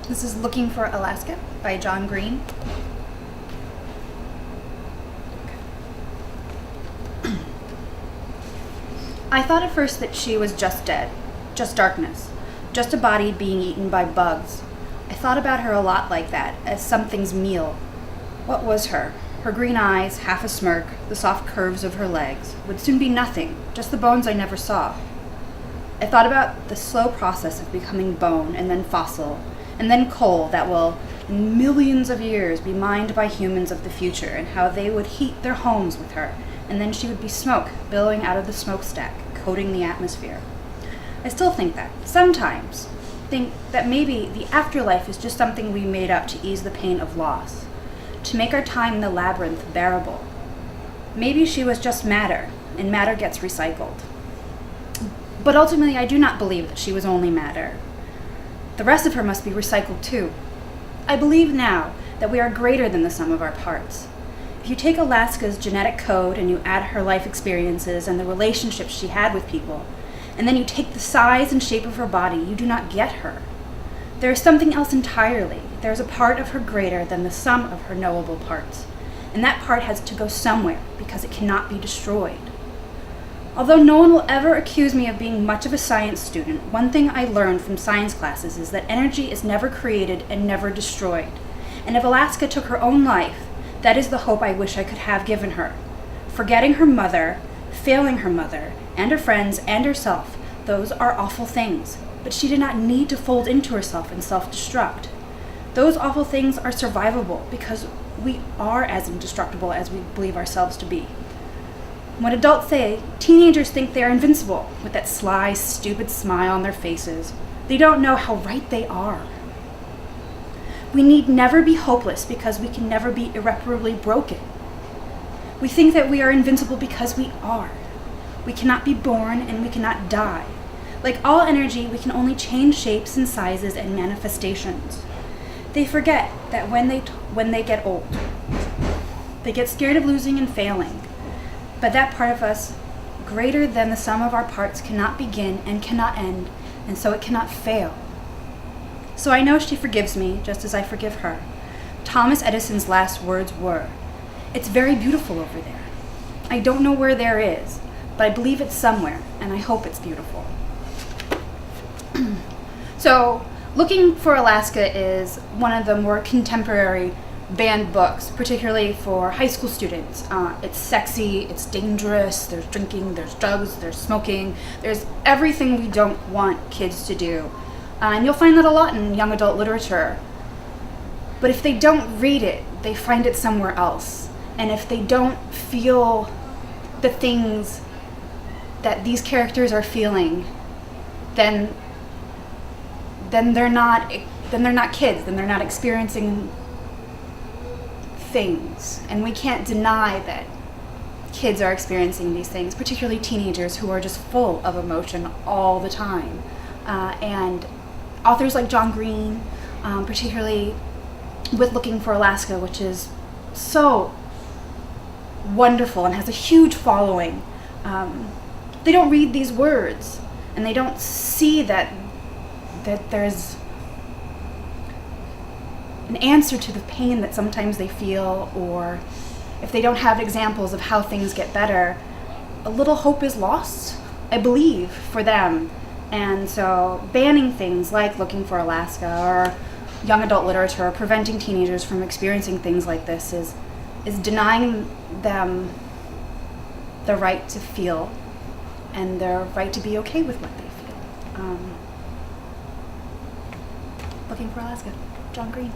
This is Looking for Alaska by John Green. I thought at first that she was just dead, just darkness, just a body being eaten by bugs. I thought about her a lot like that, as something's meal. What was her? Her green eyes, half a smirk, the soft curves of her legs, would soon be nothing, just the bones I never saw. I thought about the slow process of becoming bone, and then fossil, and then coal that will, in millions of years, be mined by humans of the future, and how they would heat their homes with her, and then she would be smoke billowing out of the smokestack, coating the atmosphere. I still think that, sometimes, think that maybe the afterlife is just something we made up to ease the pain of loss, to make our time in the labyrinth bearable. Maybe she was just matter, and matter gets recycled. But ultimately, I do not believe that she was only matter. The rest of her must be recycled too. I believe now that we are greater than the sum of our parts. If you take Alaska's genetic code and you add her life experiences and the relationships she had with people, and then you take the size and shape of her body, you do not get her. There is something else entirely. There is a part of her greater than the sum of her knowable parts, and that part has to go somewhere because it cannot be destroyed. Although no one will ever accuse me of being much of a science student, one thing I learned from science classes is that energy is never created and never destroyed. And if Alaska took her own life, that is the hope I wish I could have given her. Forgetting her mother, failing her mother, and her friends, and herself, those are awful things. But she did not need to fold into herself and self-destruct. Those awful things are survivable because we are as indestructible as we believe ourselves to be. When adults say, teenagers think they are invincible, with that sly, stupid smile on their faces, they don't know how right they are. We need never be hopeless because we can never be irreparably broken. We think that we are invincible because we are. We cannot be born and we cannot die. Like all energy, we can only change shapes and sizes and manifestations. They forget that when they get old, they get scared of losing and failing. But that part of us, greater than the sum of our parts, cannot begin and cannot end, and so it cannot fail. So I know she forgives me, just as I forgive her. Thomas Edison's last words were, "It's very beautiful over there." I don't know where there is, but I believe it's somewhere, and I hope it's beautiful. So, Looking for Alaska is one of the more contemporary banned books, particularly for high school students. It's sexy, it's dangerous, there's drinking, there's drugs, there's smoking, there's everything we don't want kids to do. And you'll find that a lot in young adult literature. But if they don't read it, they find it somewhere else. And if they don't feel the things that these characters are feeling, then they're not kids, then they're not experiencing things. And we can't deny that kids are experiencing these things, particularly teenagers who are just full of emotion all the time. And authors like John Green, particularly with Looking for Alaska, which is so wonderful and has a huge following, they don't read these words and they don't see that there's an answer to the pain that sometimes they feel, or if they don't have examples of how things get better, a little hope is lost, I believe, for them. And so banning things like Looking for Alaska or young adult literature, or preventing teenagers from experiencing things like this is denying them the right to feel and their right to be okay with what they feel. Looking for Alaska, John Green.